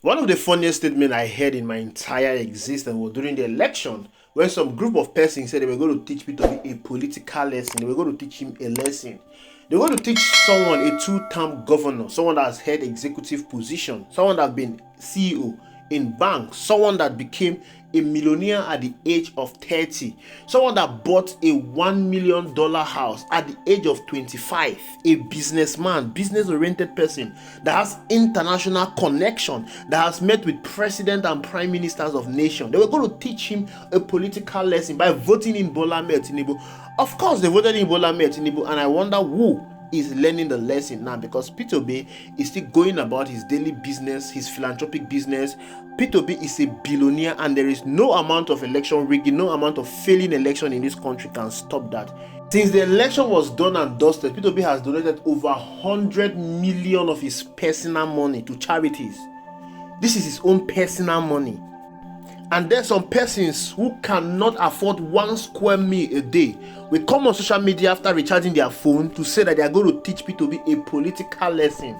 One of the funniest statements I heard in my entire existence was during the election when some group of persons said they were going to teach Peter a political lesson. They were going to teach him a lesson. They were going to teach someone, a two-term governor, someone that has held executive position, someone that has been CEO in banks, someone that became a millionaire at the age of 30, someone that bought a $1 million house at the age of 25, a businessman, business-oriented person that has international connection, that has met with president and prime ministers of nations. They were going to teach him a political lesson by voting in Bola Ahmed Tinubu. Of course, they voted in Bola Ahmed Tinubu, and I wonder who is learning the lesson now, because Peter Obi is still going about his daily business, his philanthropic business. Peter Obi is a billionaire, and there is no amount of election rigging, no amount of failing election in this country can stop that. Since the election was done and dusted, Peter Obi has donated over 100 million of his personal money to charities. This is his own personal money. And there's some persons who cannot afford 1 square meal a day will come on social media after recharging their phone to say that they are going to teach Peter Obi a political lesson.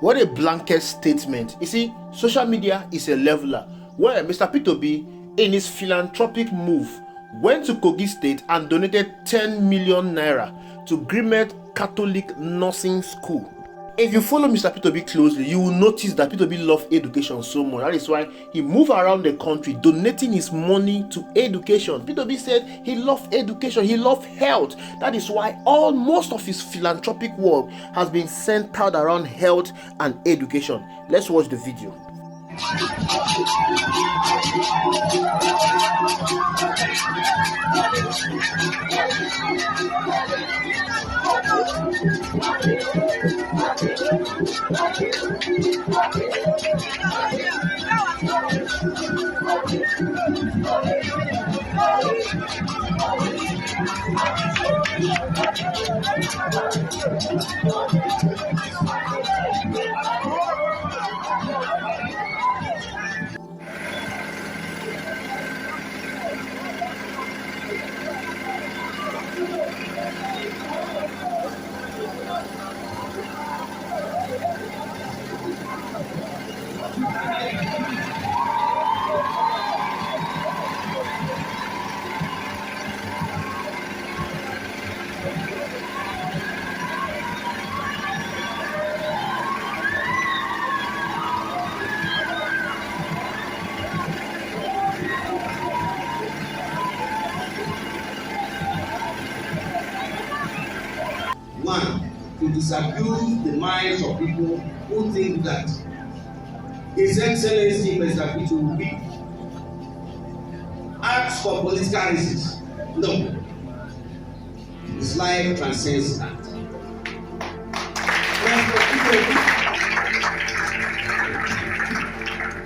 What a blanket statement. You see, social media is a leveler. Where Mr. Peter Obi, in his philanthropic move, went to Kogi State and donated 10 million naira to Grimet Catholic Nursing School. If you follow Mr. Peter Obi closely, you will notice that Peter Obi loves education so much. That is why he moved around the country donating his money to education. Peter Obi said he loved education, he loved health. That is why most of his philanthropic work has been centered around health and education. Let's watch the video. One, to disabuse the minds of people who think that His Excellency Mr. Peter Obi acts for political reasons. No. His life transcends that.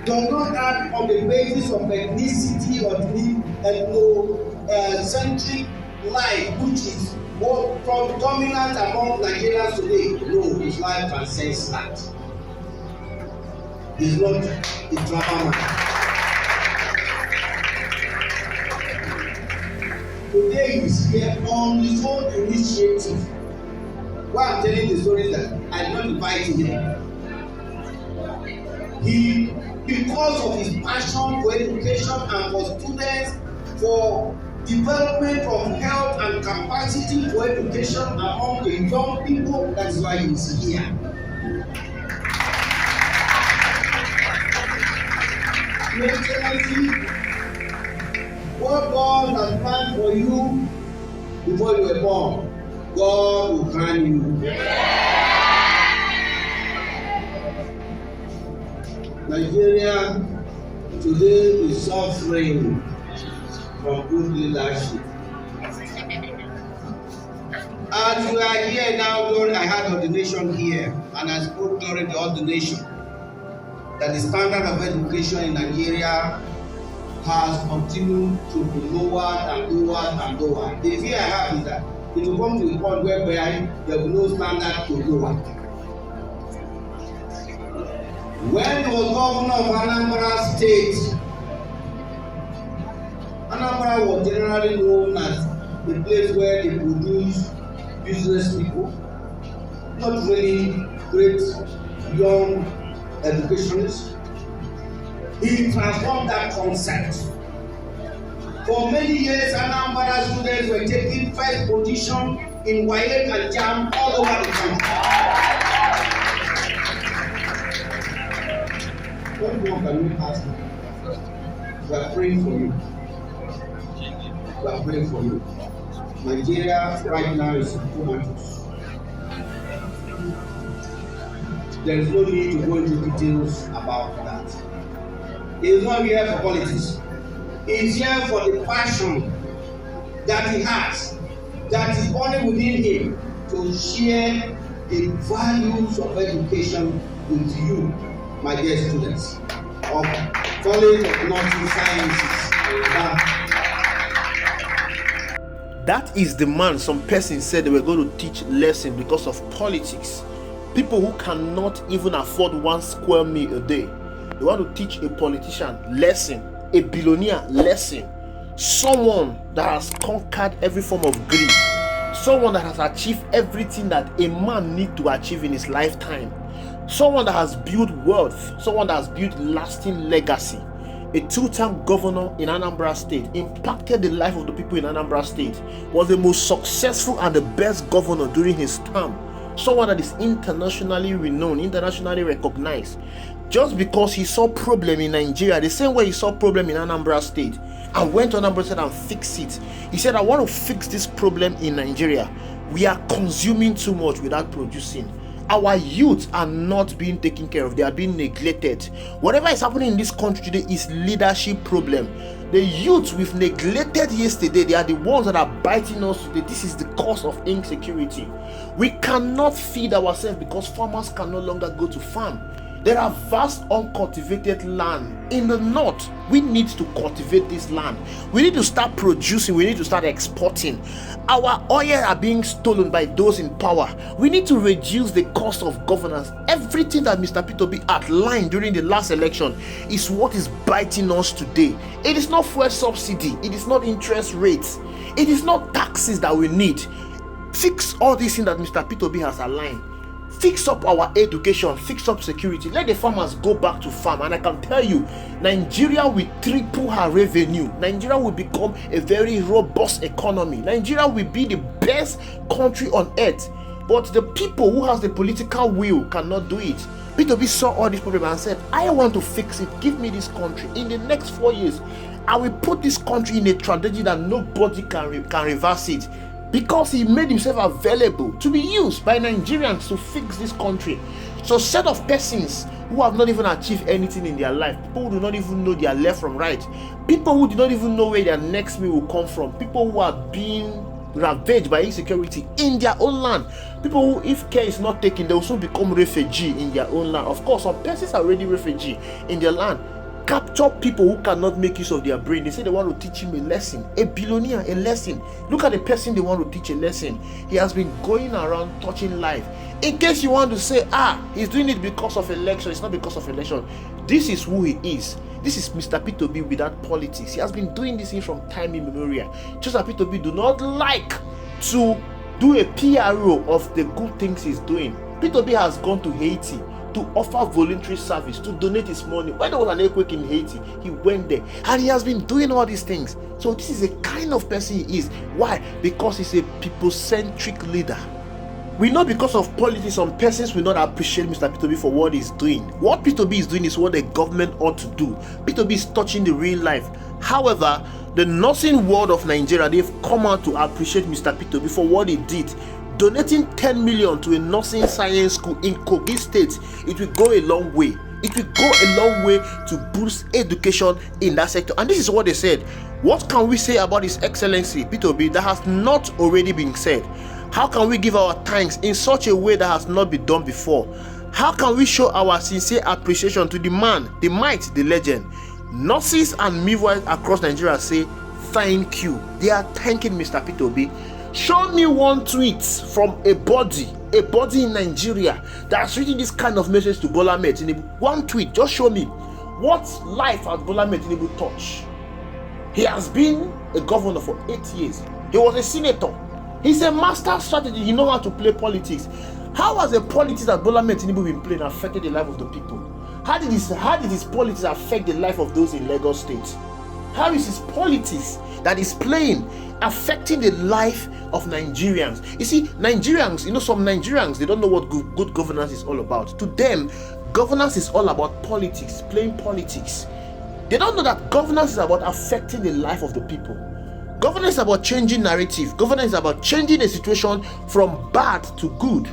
Does not act on the basis of ethnicity or ethnocentric life, which is dominant among Nigerians today. No, his life transcends that. He's not a drama man. Today he's here on his own initiative. Why I'm telling the story that I did not invite him. He, because of his passion for education and for students, for development of health and capacity for education among the young people, that is why he is here. What God has planned for you before you were born, God will grant you. Nigeria today is suffering from good leadership. As we are here now, I had ordination here, and I spoke during the ordination that the standard of education in Nigeria has continued to be lower and lower and lower. The fear I have is that it will come to a point whereby there will be no standard to lower. When he was governor of Anambra State, Anambra was generally known as the place where they produce business people, not really great young educationists. He transformed that concept. For many years, Anambra students were taking first position in WAEC and JAM all over the country. What more can we ask? We are praying for you. We are praying for you. Nigeria right now is comatose. There is no need to go into details about that. He is not here for politics. He is here for the passion that he has, that is burning within him, to share the values of education with you, my dear students of College of Nursing Sciences. That is the man some persons said they were going to teach lesson because of politics. People who cannot even afford 1 square meal a day. They want to teach a politician lesson, a billionaire lesson. Someone that has conquered every form of greed. Someone that has achieved everything that a man needs to achieve in his lifetime. Someone that has built wealth. Someone that has built lasting legacy. A 2-term governor in Anambra State, impacted the life of the people in Anambra State, was the most successful and the best governor during his term. Someone that is internationally renowned, internationally recognized, just because he saw problem in Nigeria, the same way he saw problem in Anambra State, and went to Anambra State and fixed it. He said, I want to fix this problem in Nigeria. We are consuming too much without producing. Our youth are not being taken care of. They are being neglected. Whatever is happening in this country today is leadership problem. The youth we've neglected yesterday, they are the ones that are biting us today. This is the cause of insecurity. We cannot feed ourselves because farmers can no longer go to farm. There are vast uncultivated land in the north. We need to cultivate this land. We need to start producing. We need to start exporting. Our oil are being stolen by those in power. We need to reduce the cost of governance. Everything that Mr. P2B outlined during the last election is what is biting us today. It is not fuel subsidy. It is not interest rates. It is not taxes that we need. Fix all these things that Mr. P2B has aligned. Fix up our education, fix up security. Let the farmers go back to farm. And I can tell you, Nigeria will triple her revenue. Nigeria will become a very robust economy. Nigeria will be the best country on earth. But the people who has the political will cannot do it. P2B saw all this problem and said, I want to fix it. Give me this country. In the next 4 years, I will put this country in a tragedy that nobody can reverse it. Because he made himself available to be used by Nigerians to fix this country. So set of persons who have not even achieved anything in their life, people who do not even know their left from right, people who do not even know where their next meal will come from, people who are being ravaged by insecurity in their own land, people who, if care is not taken, they will soon become refugee in their own land. Of course, some persons are already refugee in their land. Capture people who cannot make use of their brain. They say they want to teach him a lesson, a billionaire, a lesson. Look at the person they want to teach a lesson. He has been going around touching life. In case you want to say, he's doing it because of election, it's not because of election. This is who he is. This is Mr. P2B without politics. He has been doing this thing from time immemorial. Just that P2B do not like to do a PRO of the good things he's doing. P2B has gone to Haiti to offer voluntary service, to donate his money. When there was an earthquake in Haiti, he went there and he has been doing all these things. So this is the kind of person he is. Why? Because he's a people-centric leader. We know because of politics, some persons will not appreciate Mr. P2B for what he's doing. What P2B is doing is what the government ought to do. P2B is touching the real life. However, the nursing world of Nigeria, they've come out to appreciate Mr. P2B for what he did. Donating 10 million to a nursing science school in Kogi State, it will go a long way. It will go a long way to boost education in that sector. And this is what they said. What can we say about His Excellency P2B that has not already been said? How can we give our thanks in such a way that has not been done before? How can we show our sincere appreciation to the man, the might, the legend? Nurses and midwives across Nigeria say thank you. They are thanking Mr. P2B. Show me one tweet from a body in Nigeria that's reading this kind of message to Bola Ahmed Tinubu. One tweet, just show me. What life has Bola Ahmed Tinubu touched? He has been a governor for 8 years. He was a senator. He's a master strategist. He knows how to play politics. How has the politics that Bola Ahmed Tinubu been playing affected the life of the people? How did his politics affect the life of those in Lagos State? How is his politics that is playing affecting the life of Nigerians? You see, Nigerians, some Nigerians, they don't know what good governance is all about. To them, governance is all about politics, playing politics. They don't know that governance is about affecting the life of the people. Governance is about changing narrative. Governance is about changing a situation from bad to good.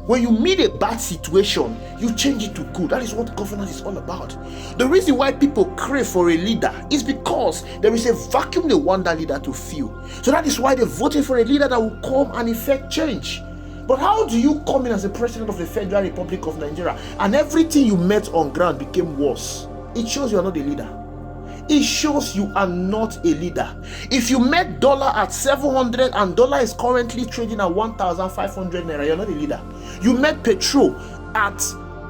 When you meet a bad situation, you change it to good. That is what governance is all about. The reason why people crave for a leader is because there is a vacuum they want that leader to fill. So that is why they voted for a leader that will come and effect change. But how do you come in as a president of the Federal Republic of Nigeria and everything you met on ground became worse? It shows you are not a leader. It shows you are not a leader. If you met dollar at 700 and dollar is currently trading at 1,500 naira, you're not a leader. You met petrol at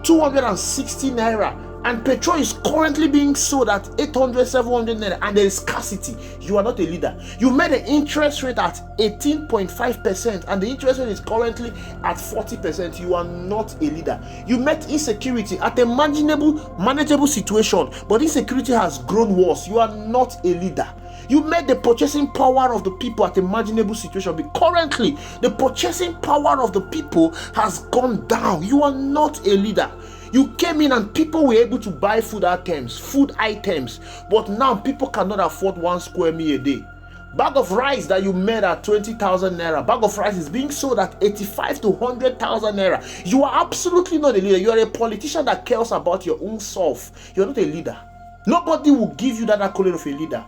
260 naira and petrol is currently being sold at 800, 700 naira and there is scarcity, you are not a leader. You met the interest rate at 18.5% and the interest rate is currently at 40%, you are not a leader. You met insecurity at a manageable situation, but insecurity has grown worse, you are not a leader. You met the purchasing power of the people at a marginable situation, but currently the purchasing power of the people has gone down. You are not a leader. You came in and people were able to buy food items, but now people cannot afford 1 square meal a day. Bag of rice that you made at 20,000 naira, bag of rice is being sold at 85 to 100,000 naira. You are absolutely not a leader. You are a politician that cares about your own self. You are not a leader. Nobody will give you that accolade of a leader.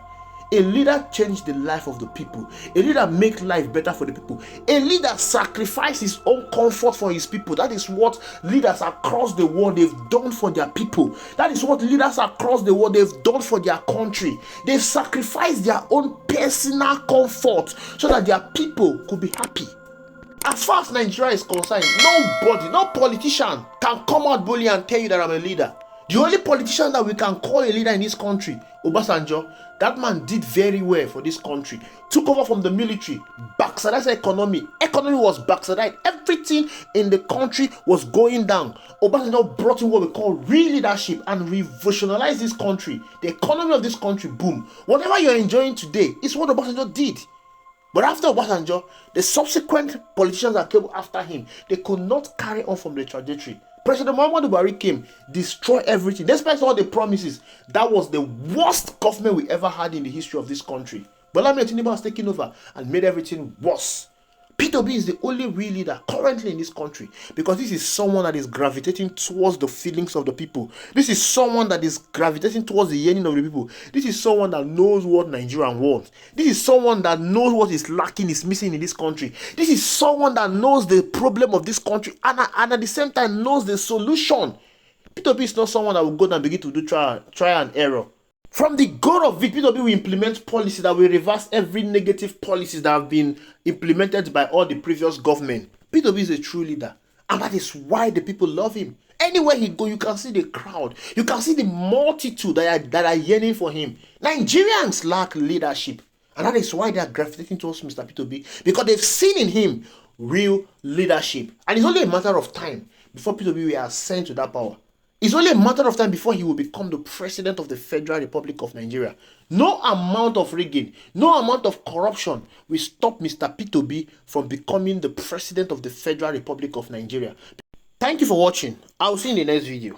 A leader changed the life of the people. A leader make life better for the people. A leader sacrifice his own comfort for his people. That is what leaders across the world they've done for their people. That is what leaders across the world they've done for their country. They've sacrificed their own personal comfort so that their people could be happy. As far as Nigeria is concerned, nobody, no politician can come out boldly and tell you that I'm a leader. The only politician that we can call a leader in this country, Obasanjo, that man did very well for this country. Took over from the military, backslided economy. Economy was backslided. Everything in the country was going down. Obasanjo brought in what we call real leadership and revolutionized this country. The economy of this country, boom. Whatever you're enjoying today is what Obasanjo did. But after Obasanjo, the subsequent politicians that came after him, they could not carry on from the trajectory. President Muhammadu Buhari came, destroy everything. Despite all the promises, that was the worst government we ever had in the history of this country. Bola Ahmed Tinubu has taken over and made everything worse. Peter Obi is the only real leader currently in this country because this is someone that is gravitating towards the feelings of the people. This is someone that is gravitating towards the yearning of the people. This is someone that knows what Nigerian wants. This is someone that knows what is lacking, is missing in this country. This is someone that knows the problem of this country and at the same time knows the solution. Peter Obi is not someone that will go and begin to do try and error. From the goal of it, Peter Obi will implement policies that will reverse every negative policies that have been implemented by all the previous government. Peter Obi is a true leader, and that is why the people love him. Anywhere he goes, you can see the crowd. You can see the multitude that are yearning for him. Nigerians lack leadership, and that is why they are gravitating towards Mr. Peter Obi, because they've seen in him real leadership. And it's only a matter of time before Peter Obi will ascend to that power. It's only a matter of time before he will become the president of the Federal Republic of Nigeria. No amount of rigging, no amount of corruption will stop Mr. Peter Obi from becoming the president of the Federal Republic of Nigeria. Thank you for watching. I'll see you in the next video.